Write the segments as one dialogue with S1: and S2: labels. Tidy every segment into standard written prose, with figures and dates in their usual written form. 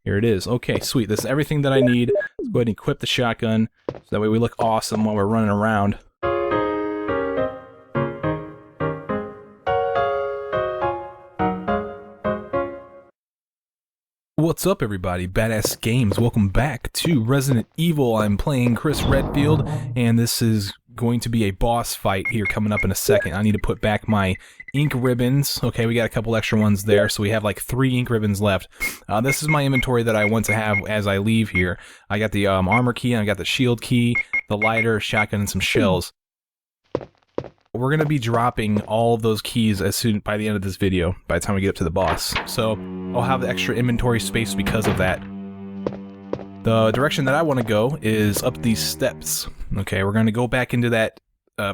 S1: Here it is. Okay, sweet. This is everything that I need. Let's go ahead and equip the shotgun, so that way we look awesome while we're running around. What's up, everybody? Badass Games. Welcome back to Resident Evil. I'm playing Redfield, and this is going to be a boss fight here coming up in a second. I need to put back my ink ribbons. Okay, we got a couple extra ones there, so we have like 3 ink ribbons left. This is my inventory that I want to have as I leave here. I got the armor key, and I got the shield key, the lighter, shotgun, and some shells. We're going to be dropping all of those keys by the end of this video, by the time we get up to the boss. So, I'll have the extra inventory space because of that. The direction that I want to go is up these steps. Okay, we're going to go back into that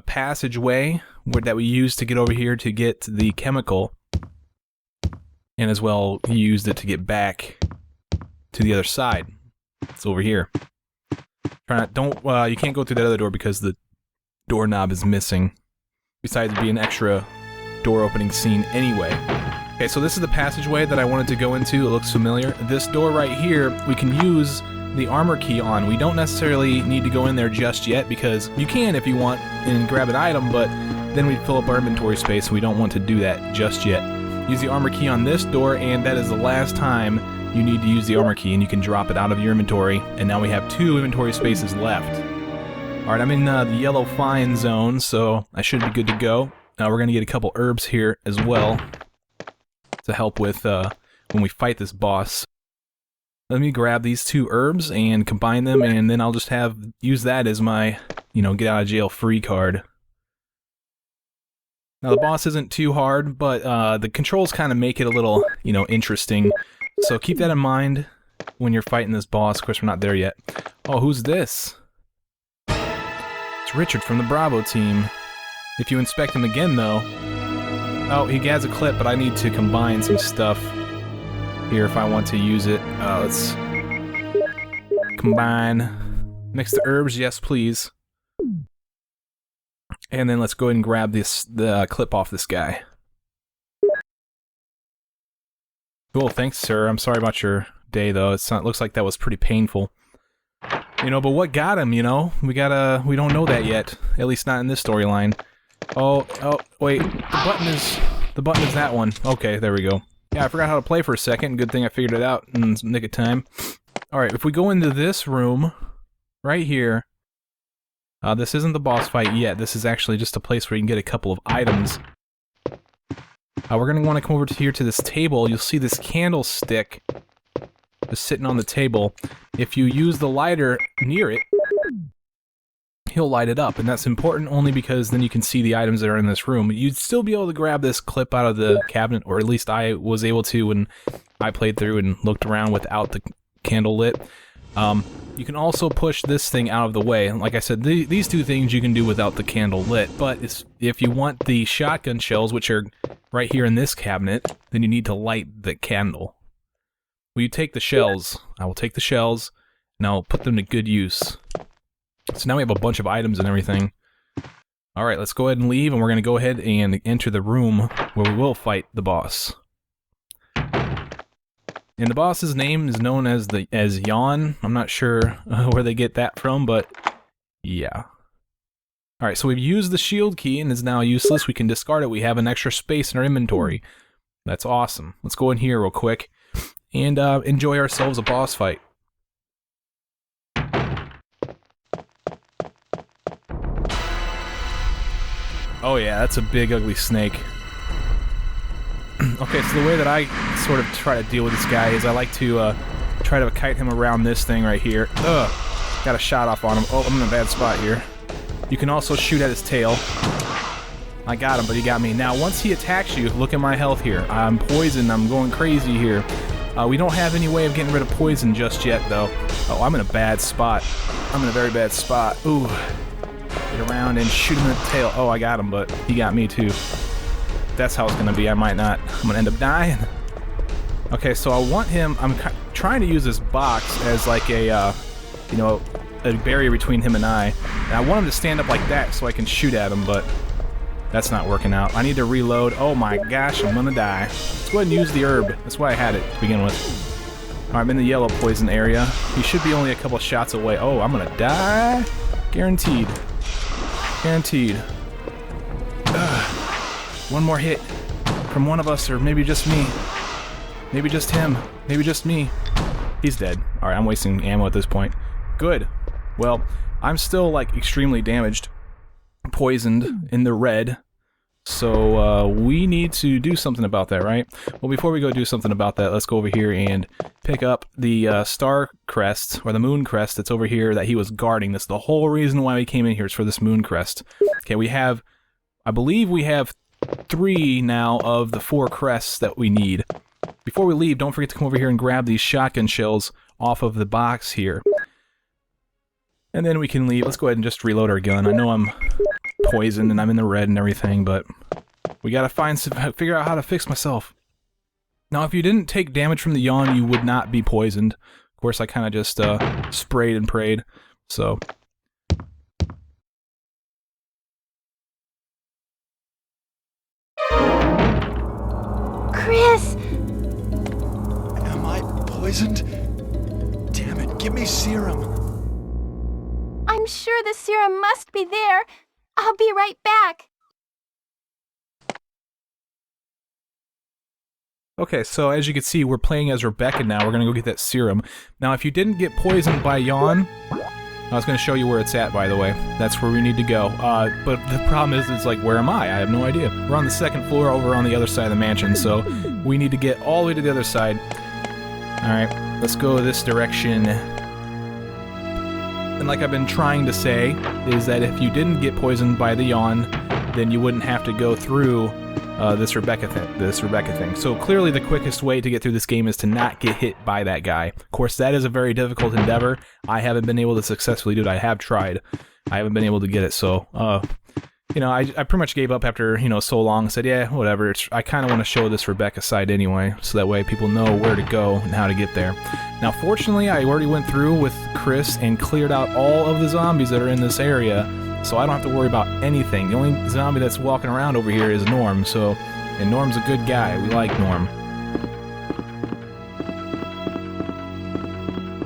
S1: passageway that we used to get over here to get the chemical. And as well, he used it to get back to the other side. It's over here. You can't go through that other door because the doorknob is missing. Besides being an extra door opening scene anyway. Okay, so this is the passageway that I wanted to go into. It looks familiar. This door right here, we can use the armor key on. We don't necessarily need to go in there just yet, because you can if you want and grab an item, but then we'd fill up our inventory space, so we don't want to do that just yet. Use the armor key on this door, and that is the last time you need to use the armor key, and you can drop it out of your inventory, and now we have 2 inventory spaces left. Alright, I'm in the yellow fine zone, so I should be good to go. Now we're going to get a couple herbs here as well to help with when we fight this boss. Let me grab these 2 herbs and combine them, and then I'll just use that as my, get out of jail free card. Now the boss isn't too hard, but the controls kind of make it a little, interesting. So keep that in mind when you're fighting this boss. Of course, we're not there yet. Oh, who's this? It's Richard from the Bravo team. If you inspect him again, though... Oh, he has a clip, but I need to combine some stuff here if I want to use it. Let's... combine... Mix the herbs, yes please. And then let's go ahead and grab the clip off this guy. Cool, thanks sir. I'm sorry about your day, though. It looks like that was pretty painful. But what got him, we don't know that yet. At least not in this storyline. Oh, wait, the button is that one. Okay, there we go. Yeah, I forgot how to play for a second. Good thing I figured it out in the nick of time. Alright, if we go into this room, right here, this isn't the boss fight yet. This is actually just a place where you can get a couple of items. We're going to want to come over here to this table. You'll see this candlestick just sitting on the table. If you use the lighter near it, he'll light it up, and that's important only because then you can see the items that are in this room. You'd still be able to grab this clip out of the cabinet, or at least I was able to when I played through and looked around without the candle lit. You can also push this thing out of the way. Like I said, these 2 things you can do without the candle lit, but if you want the shotgun shells, which are right here in this cabinet, then you need to light the candle. Will you take the shells? I will take the shells, and I'll put them to good use. So now we have a bunch of items and everything. Alright, let's go ahead and leave, and we're going to go ahead and enter the room where we will fight the boss. And the boss's name is known as Yawn. I'm not sure where they get that from, but yeah. Alright, so we've used the shield key, and it's now useless. We can discard it. We have an extra space in our inventory. That's awesome. Let's go in here real quick and enjoy ourselves a boss fight. Oh yeah, that's a big ugly snake. Okay, so the way that I sort of try to deal with this guy is I like to try to kite him around this thing right here. Ugh, got a shot off on him. Oh, I'm in a bad spot here. You can also shoot at his tail. I got him, but he got me. Now, once he attacks you, look at my health here. I'm poisoned. I'm going crazy here. We don't have any way of getting rid of poison just yet, though. Oh, I'm in a bad spot. I'm in a very bad spot. Ooh. Get around and shoot him in the tail. Oh, I got him, but he got me, too. That's how it's going to be. I might not. I'm going to end up dying. Okay, so I want him... I'm trying to use this box as like a, a barrier between him and I. And I want him to stand up like that so I can shoot at him, but... that's not working out. I need to reload. Oh my gosh, I'm gonna die. Let's go ahead and use the herb. That's why I had it to begin with. Alright, I'm in the yellow poison area. He should be only a couple shots away. Oh, I'm gonna die. Guaranteed. Guaranteed. One more hit from one of us, or maybe just me. Maybe just him. Maybe just me. He's dead. Alright, I'm wasting ammo at this point. Good. Well, I'm still, like, extremely damaged. Poisoned in the red. So, we need to do something about that, right? Well, before we go do something about that, let's go over here and pick up the star crest, or the moon crest that's over here that he was guarding. That's the whole reason why we came in here, is for this moon crest. Okay, we have, I believe we have 3 now of the 4 crests that we need. Before we leave, don't forget to come over here and grab these shotgun shells off of the box here. And then we can leave. Let's go ahead and just reload our gun. I know I'm poisoned and I'm in the red and everything, but we gotta figure out how to fix myself. Now, if you didn't take damage from the yawn, you would not be poisoned. Of course, I kind of just sprayed and prayed, so...
S2: Chris!
S3: Am I poisoned? Damn it, give me serum.
S2: I'm sure the serum must be there. I'll be right back.
S1: Okay, so as you can see, we're playing as Rebecca now. We're gonna go get that serum. Now, if you didn't get poisoned by Yawn, I was gonna show you where it's at, by the way. That's where we need to go. But the problem is, it's like, where am I? I have no idea. We're on the 2nd floor over on the other side of the mansion, so we need to get all the way to the other side. Alright, let's go this direction. And like I've been trying to say, is that if you didn't get poisoned by the yawn, then you wouldn't have to go through this Rebecca thing. So clearly the quickest way to get through this game is to not get hit by that guy. Of course, that is a very difficult endeavor. I haven't been able to successfully do it. I have tried. I haven't been able to get it, so, you know, I pretty much gave up after, you know, so long. Said, yeah, whatever. I kind of want to show this Rebecca side anyway, so that way people know where to go and how to get there. Now, fortunately, I already went through with Chris and cleared out all of the zombies that are in this area, so I don't have to worry about anything. The only zombie that's walking around over here is Norm, so... And Norm's a good guy. We like Norm.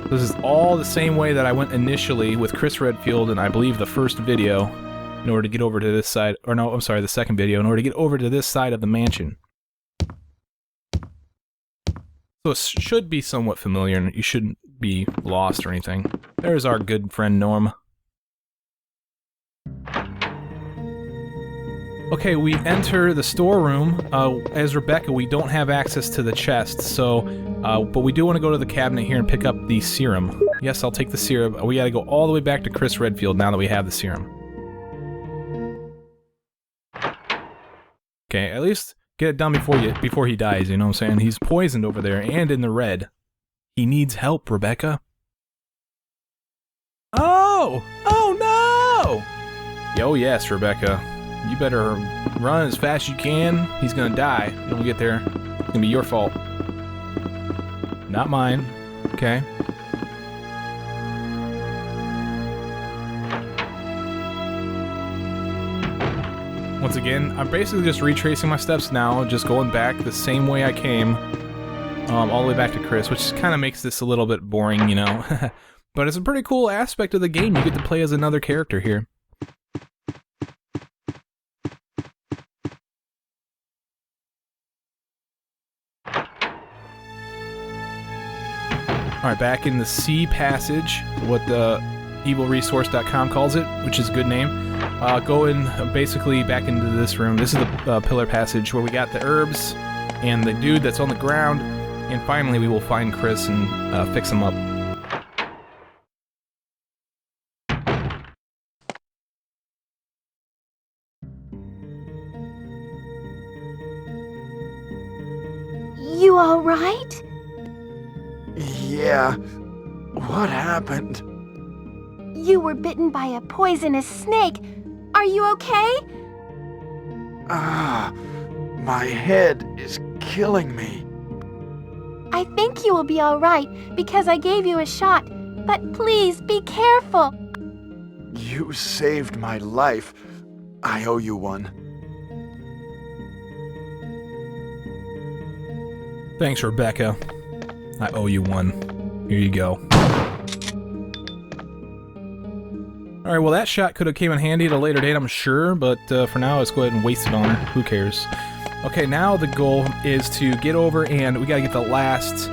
S1: This is all the same way that I went initially with Chris Redfield in, I believe, the first video, in order to get over to this side, or no, I'm sorry, the second video, in order to get over to this side of the mansion. So it should be somewhat familiar, and you shouldn't be lost or anything. There's our good friend Norm. Okay, we enter the storeroom. As Rebecca, we don't have access to the chest, so, but we do want to go to the cabinet here and pick up the serum. Yes, I'll take the serum. We gotta go all the way back to Chris Redfield now that we have the serum. Okay, at least get it done before he dies, you know what I'm saying? He's poisoned over there and in the red. He needs help, Rebecca. Oh! Oh no! Oh yes, Rebecca. You better run as fast as you can. He's gonna die. You don't get there. It's gonna be your fault. Not mine. Okay. Once again, I'm basically just retracing my steps now, just going back the same way I came, all the way back to Chris, which kind of makes this a little bit boring, you know. But it's a pretty cool aspect of the game. You get to play as another character here. Alright, back in the C passage, what the evilresource.com calls it, which is a good name. Going basically back into this room. This is the pillar passage where we got the herbs and the dude that's on the ground, and finally we will find Chris and fix him up.
S2: You all right?
S3: Yeah. What happened?
S2: You were bitten by a poisonous snake. Are you okay?
S3: My head is killing me.
S2: I think you will be all right because I gave you a shot. But please be careful.
S3: You saved my life. I owe you one.
S1: Thanks, Rebecca. I owe you one. Here you go. Alright, well that shot could have came in handy at a later date, I'm sure, but for now, let's go ahead and waste it on her. Who cares? Okay, now the goal is to get over and we gotta get the last...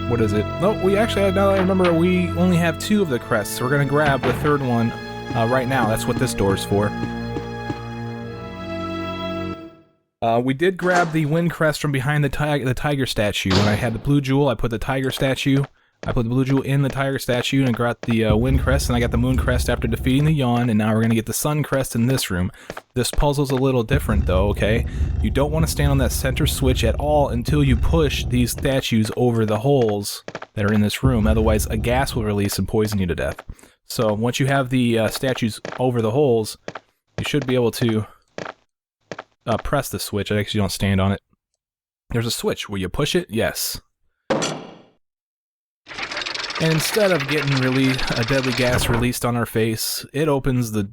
S1: What is it? No, we actually, now that I remember, we only have 2 of the crests, so we're gonna grab the 3rd one right now. That's what this door's for. We did grab the wind crest from behind the tiger statue. When I had the blue jewel, I put the tiger statue. I put the blue jewel in the tiger statue and got the wind crest, and I got the moon crest after defeating the Yawn, and now we're going to get the sun crest in this room. This puzzle's a little different though, okay? You don't want to stand on that center switch at all until you push these statues over the holes that are in this room, otherwise a gas will release and poison you to death. So once you have the statues over the holes, you should be able to press the switch. I actually don't stand on it. There's a switch. Will you push it? Yes. And instead of getting a deadly gas released on our face, it opens the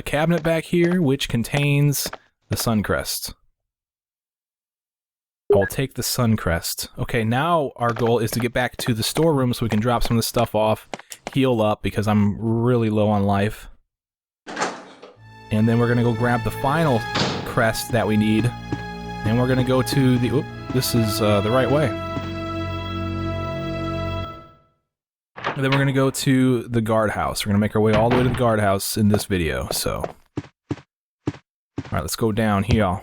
S1: cabinet back here, which contains the sun crest. I'll take the sun crest. Okay, now our goal is to get back to the storeroom so we can drop some of the stuff off, heal up because I'm really low on life. And then we're gonna go grab the final crest that we need, and we're gonna go to the... Oop, this is the right way. And then we're gonna go to the guardhouse. We're gonna make our way all the way to the guardhouse in this video, so... Alright, let's go down here.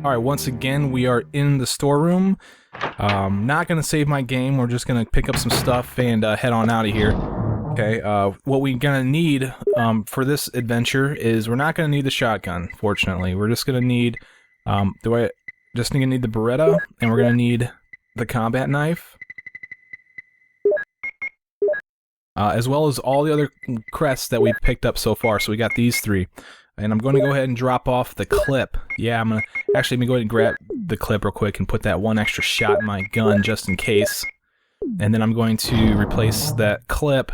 S1: Alright, once again, we are in the storeroom. Not gonna save my game, we're just gonna pick up some stuff and head on out of here. Okay, what we're gonna need for this adventure is we're not gonna need the shotgun, fortunately. We're just gonna need, gonna need the Beretta, and we're gonna need the combat knife. As well as all the other crests that we've picked up so far, so we got these 3. And I'm going to go ahead and drop off the clip. Yeah, I'm going to... Actually, let me go ahead and grab the clip real quick and put that one extra shot in my gun just in case. And then I'm going to replace that clip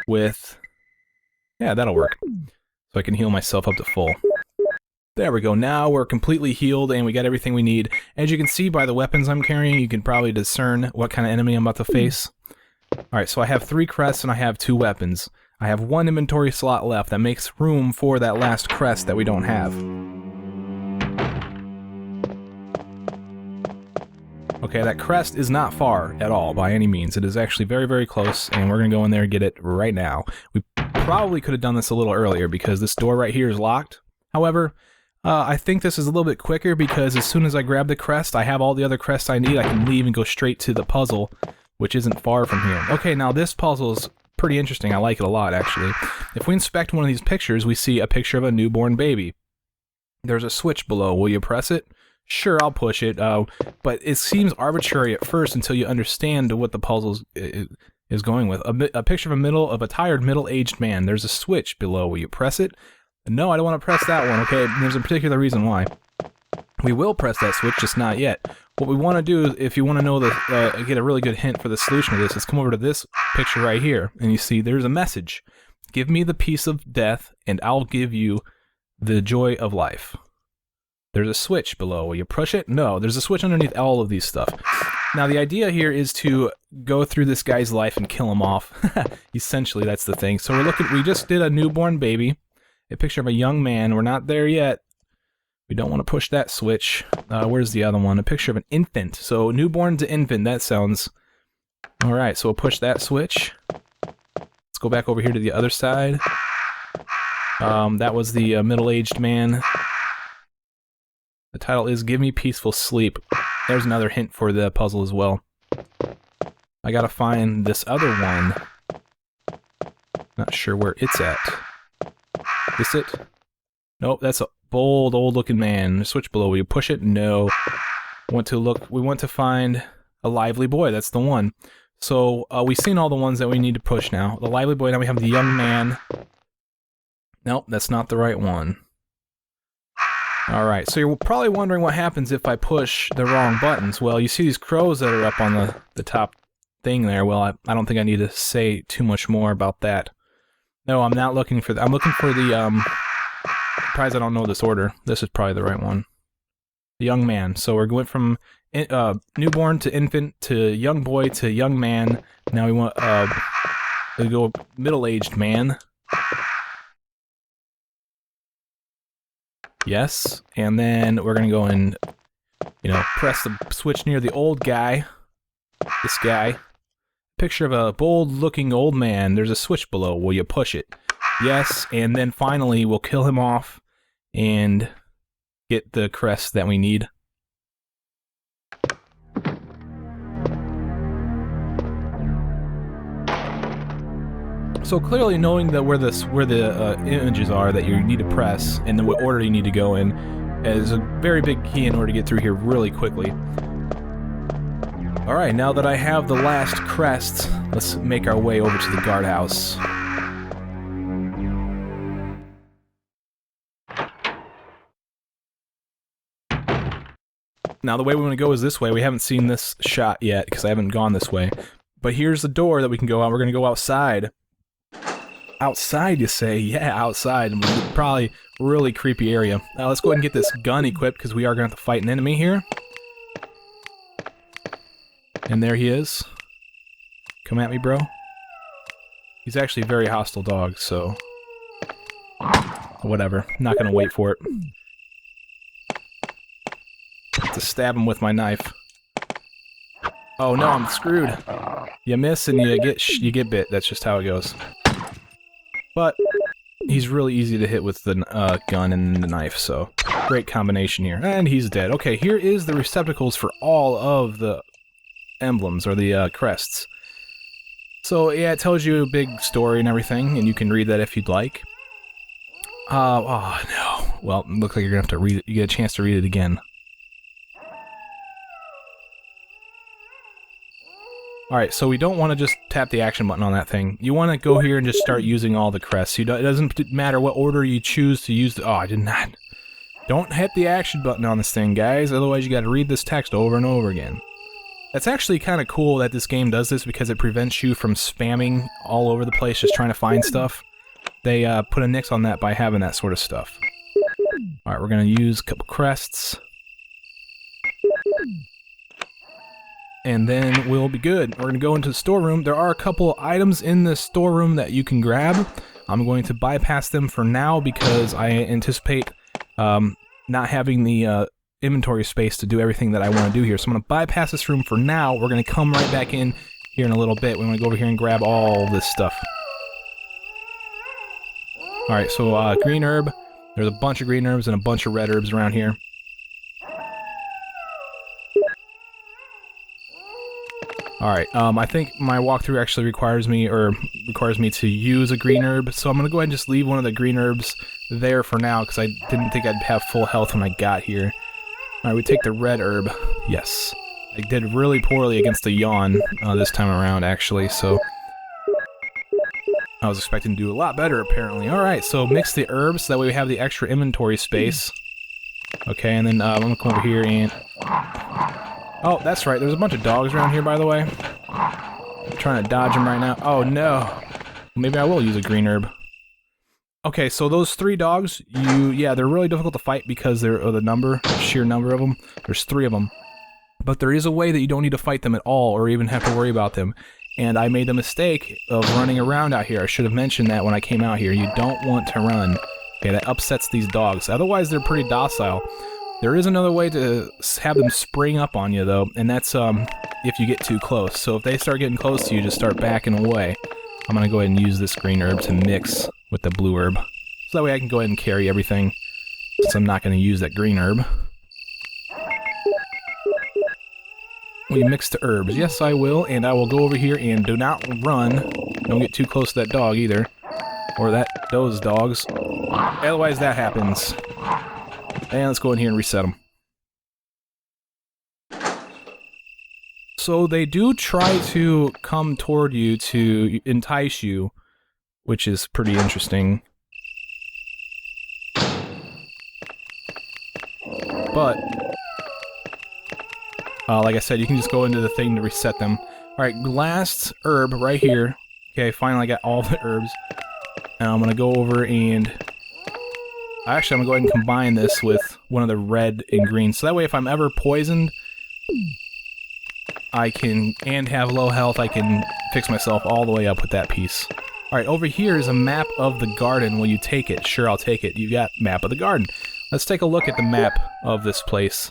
S1: with... Yeah, that'll work. So I can heal myself up to full. There we go. Now we're completely healed and we got everything we need. As you can see by the weapons I'm carrying, you can probably discern what kind of enemy I'm about to face. Alright, so I have 3 crests and I have 2 weapons. I have 1 inventory slot left. That makes room for that last crest that we don't have. Okay, that crest is not far at all, by any means. It is actually very, very close, and we're going to go in there and get it right now. We probably could have done this a little earlier, because this door right here is locked. However, I think this is a little bit quicker, because as soon as I grab the crest, I have all the other crests I need. I can leave and go straight to the puzzle, which isn't far from here. Okay, now this puzzle is pretty interesting. I like it a lot, actually. If we inspect one of these pictures, we see a picture of a newborn baby. There's a switch below. Will you press it? Sure, I'll push it, but it seems arbitrary at first until you understand what the puzzle is going with. A picture of a tired middle-aged man. There's a switch below. Will you press it? No, I don't want to press that one, okay? There's a particular reason why. We will press that switch, just not yet. What we want to do, if you want to know get a really good hint for the solution to this, is come over to this picture right here, and you see there's a message. Give me the peace of death, and I'll give you the joy of life. There's a switch below. Will you push it? No, there's a switch underneath all of these stuff. Now, the idea here is to go through this guy's life and kill him off. Essentially, that's the thing. So we just did a newborn baby, a picture of a young man. We're not there yet. We don't want to push that switch. Where's the other one? A picture of an infant. So newborn to infant, that sounds... Alright, so we'll push that switch. Let's go back over here to the other side. That was the middle-aged man. The title is Give Me Peaceful Sleep. There's another hint for the puzzle as well. I gotta find this other one. Not sure where it's at. Is it? Nope, that's a bold, old-looking man. Switch below. Will you push it? No. We want to find a lively boy. That's the one. So, we've seen all the ones that we need to push now. The lively boy, now we have the young man. Nope, that's not the right one. Alright, so you're probably wondering what happens if I push the wrong buttons. Well, you see these crows that are up on the top thing there. Well, I don't think I need to say too much more about that. No, I'm not looking for I'm looking for the, surprised I don't know this order. This is probably the right one. The young man. So we're going from newborn to infant to young boy to young man. Now we want, we go middle-aged man. Yes, and then we're gonna go and, you know, press the switch near the old guy. This guy. Picture of a bold-looking old man. There's a switch below. Will you push it? Yes, and then finally we'll kill him off and get the crest that we need. So clearly knowing that where the images are that you need to press and then what order you need to go in is a very big key in order to get through here really quickly. Alright, now that I have the last crest, let's make our way over to the guardhouse. Now the way we want to go is this way. We haven't seen this shot yet because I haven't gone this way. But here's the door that we can go out. We're going to go outside. Outside, you say? Yeah, outside. Probably really creepy area. Now let's go ahead and get this gun equipped because we are going to have to fight an enemy here. And there he is. Come at me, bro. He's actually a very hostile dog, so... whatever. Not gonna wait for it. To stab him with my knife. Oh no, I'm screwed. You miss and you get bit. That's just how it goes. But he's really easy to hit with the gun and the knife, so great combination here. And he's dead. Okay, here is the receptacles for all of the emblems, or the crests. So yeah, it tells you a big story and everything, and you can read that if you'd like. Oh no. Well, it looks like you're gonna have to read it. You get a chance to read it again. Alright, so we don't want to just tap the action button on that thing. You want to go here and just start using all the crests. It doesn't matter what order you choose to use the... Oh, I did not. Don't hit the action button on this thing, guys. Otherwise you gotta read this text over and over again. That's actually kind of cool that this game does this because it prevents you from spamming all over the place just trying to find stuff. They put a nix on that by having that sort of stuff. Alright, we're going to use a couple crests. And then we'll be good. We're going to go into the storeroom. There are a couple items in the storeroom that you can grab. I'm going to bypass them for now because I anticipate not having the inventory space to do everything that I want to do here. So I'm going to bypass this room for now. We're going to come right back in here in a little bit. We want to go over here and grab all this stuff. Alright, so green herb. There's a bunch of green herbs and a bunch of red herbs around here. Alright, I think my walkthrough actually requires me to use a green herb, so I'm going to go ahead and just leave one of the green herbs there for now, because I didn't think I'd have full health when I got here. Alright, we take the red herb. Yes. I did really poorly against the Yawn this time around, actually, so... I was expecting to do a lot better, apparently. Alright, so mix the herbs, so that way we have the extra inventory space. Okay, and then I'm gonna come over here and... Oh, that's right, there's a bunch of dogs around here, by the way. I'm trying to dodge them right now. Oh, no. Maybe I will use a green herb. Okay, so those three dogs, yeah, they're really difficult to fight because they're the sheer number of them. There's 3 of them. But there is a way that you don't need to fight them at all, or even have to worry about them. And I made the mistake of running around out here. I should have mentioned that when I came out here. You don't want to run. Okay, that upsets these dogs. Otherwise, they're pretty docile. There is another way to have them spring up on you, though, and that's if you get too close. So if they start getting close to you, just start backing away. I'm going to go ahead and use this green herb to mix with the blue herb. So that way I can go ahead and carry everything, since I'm not going to use that green herb. Will you mix the herbs? Yes, I will, and I will go over here and do not run. Don't get too close to that dog, either. Or those dogs. Otherwise, that happens. And let's go in here and reset them. So they do try to come toward you to entice you, which is pretty interesting. But... like I said, you can just go into the thing to reset them. Alright, last herb right here. Okay, finally got all the herbs. And I'm gonna go over and... Actually, I'm gonna go ahead and combine this with one of the red and green. So that way if I'm ever poisoned, I can... and have low health, I can fix myself all the way up with that piece. Alright, over here is a map of the garden. Will you take it? Sure, I'll take it. You got map of the garden. Let's take a look at the map of this place.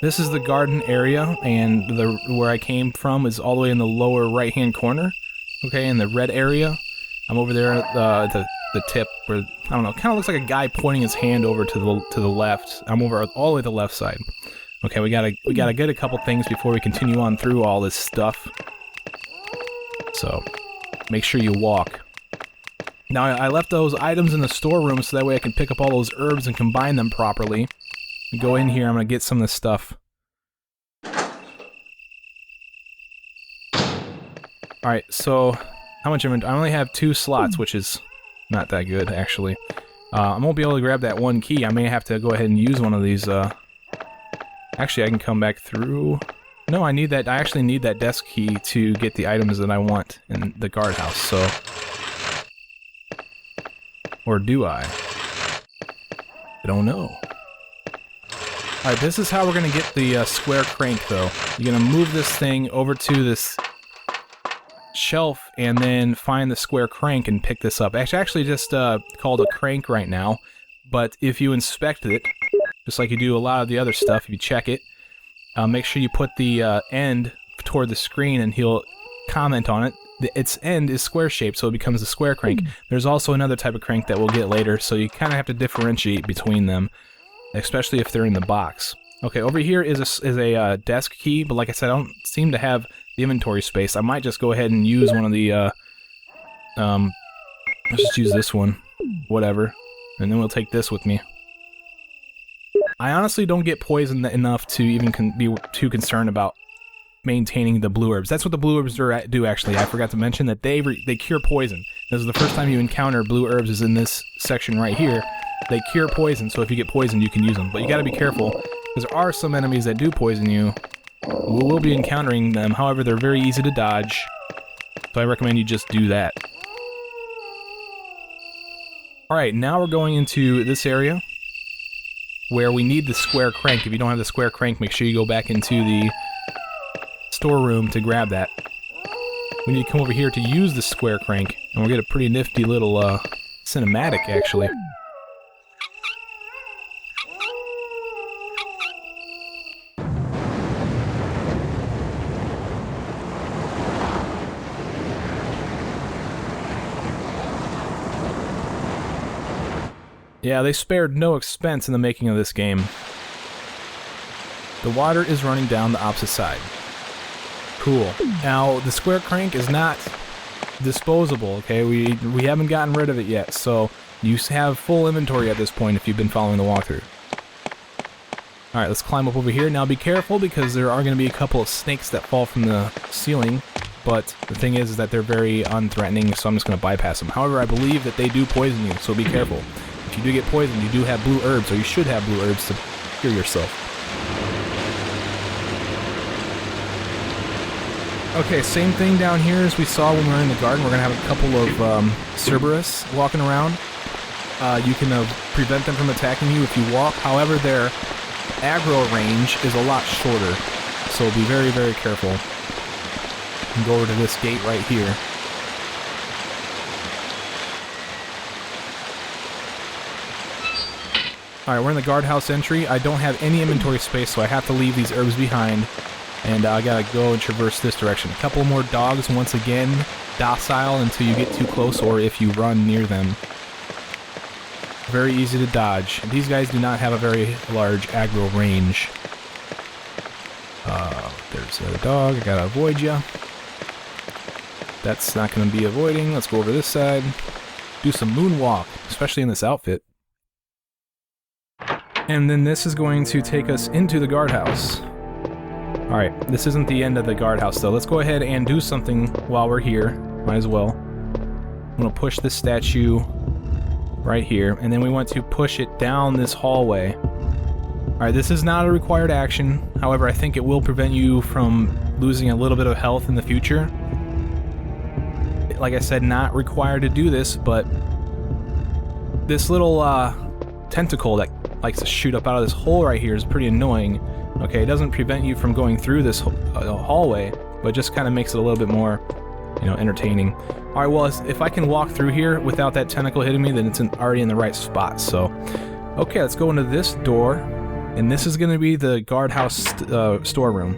S1: This is the garden area, and where I came from is all the way in the lower right-hand corner. Okay, in the red area. I'm over there at the tip, where, I don't know, kind of looks like a guy pointing his hand over to the left. I'm over all the way to the left side. Okay, we gotta get a couple things before we continue on through all this stuff. So, make sure you walk. Now, I left those items in the storeroom so that way I can pick up all those herbs and combine them properly. Go in here, I'm gonna get some of this stuff. Alright, so, how much inventory? I only have 2 slots, which is not that good, actually. I won't be able to grab that one key. I may have to go ahead and use one of these, Actually, I can come back through... No, I actually need that desk key to get the items that I want in the guardhouse, so... Or do I? I don't know. Alright, this is how we're gonna get the square crank, though. You're gonna move this thing over to this shelf, and then find the square crank and pick this up. It's actually just called a crank right now, but if you inspect it, just like you do a lot of the other stuff, if you check it, make sure you put the end toward the screen, and he'll comment on it. Its end is square-shaped, so it becomes a square crank. There's also another type of crank that we'll get later, so you kind of have to differentiate between them, especially if they're in the box. Okay, over here is a desk key, but like I said, I don't seem to have the inventory space. I might just go ahead and use one of the, let's just use this one. Whatever. And then we'll take this with me. I honestly don't get poisoned enough to even be too concerned about maintaining the blue herbs. That's what the blue herbs do, actually. I forgot to mention that they cure poison. This is the first time you encounter blue herbs is in this section right here. They cure poison, so if you get poisoned, you can use them. But you gotta be careful, because there are some enemies that do poison you. We will be encountering them, however, they're very easy to dodge. So I recommend you just do that. Alright, now we're going into this area, where we need the square crank. If you don't have the square crank, make sure you go back into the storeroom to grab that. We need to come over here to use the square crank, and we'll get a pretty nifty little cinematic, actually. Yeah, they spared no expense in the making of this game. The water is running down the opposite side. Cool. Now, the square crank is not disposable, okay? We haven't gotten rid of it yet, so you have full inventory at this point if you've been following the walkthrough. Alright, let's climb up over here. Now be careful, because there are going to be a couple of snakes that fall from the ceiling, but the thing is that they're very unthreatening, so I'm just going to bypass them. However, I believe that they do poison you, so be careful. If you do get poisoned, you do have blue herbs, or you should have blue herbs to cure yourself. Okay, same thing down here as we saw when we were in the garden. We're going to have a couple of Cerberus walking around. You can prevent them from attacking you if you walk. However, their aggro range is a lot shorter, so be very, very careful. And go over to this gate right here. Alright, we're in the guardhouse entry. I don't have any inventory space, so I have to leave these herbs behind. And I gotta go and traverse this direction. A couple more dogs, once again, docile until you get too close or if you run near them. Very easy to dodge. These guys do not have a very large aggro range. There's a dog, I gotta avoid ya. That's not gonna be avoiding. Let's go over this side. Do some moonwalk, especially in this outfit. And then this is going to take us into the guardhouse. Alright, this isn't the end of the guardhouse though. Let's go ahead and do something while we're here. Might as well. I'm going to push this statue right here, and then we want to push it down this hallway. Alright, this is not a required action. However, I think it will prevent you from losing a little bit of health in the future. Like I said, not required to do this, but this little tentacle that likes to shoot up out of this hole right here is pretty annoying. Okay, it doesn't prevent you from going through this hallway, but just kind of makes it a little bit more, you know, entertaining. Alright, well, if I can walk through here without that tentacle hitting me, then it's already in the right spot, so... Okay, let's go into this door, and this is going to be the guardhouse storeroom,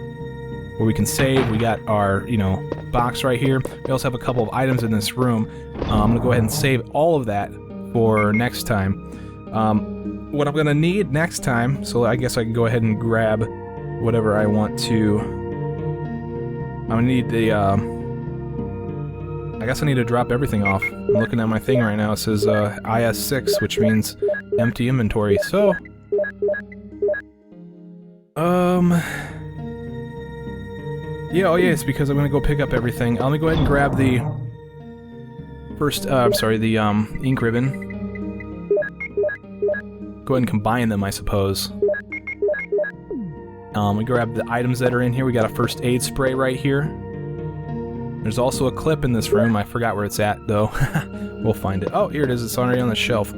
S1: where we can save. We got our, you know, box right here. We also have a couple of items in this room. I'm going to go ahead and save all of that for next time. What I'm going to need next time, so I guess I can go ahead and grab whatever I want to. I'm going to need the, I guess I need to drop everything off. I'm looking at my thing right now. It says IS6, which means empty inventory. So, yeah, oh yeah, it's because I'm gonna go pick up everything. Let me go ahead and grab the first, the ink ribbon. Go ahead and combine them, I suppose. We grab the items that are in here. We got a first aid spray right here. There's also a clip in this room. I forgot where it's at, though. We'll find it. Oh, here it is. It's already on the shelf.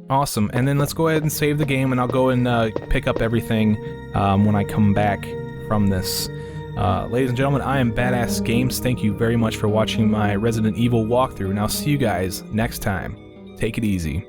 S1: Awesome. And then let's go ahead and save the game, and I'll go and pick up everything when I come back from this. Ladies and gentlemen, I am badassgamez. Thank you very much for watching my Resident Evil walkthrough, and I'll see you guys next time. Take it easy.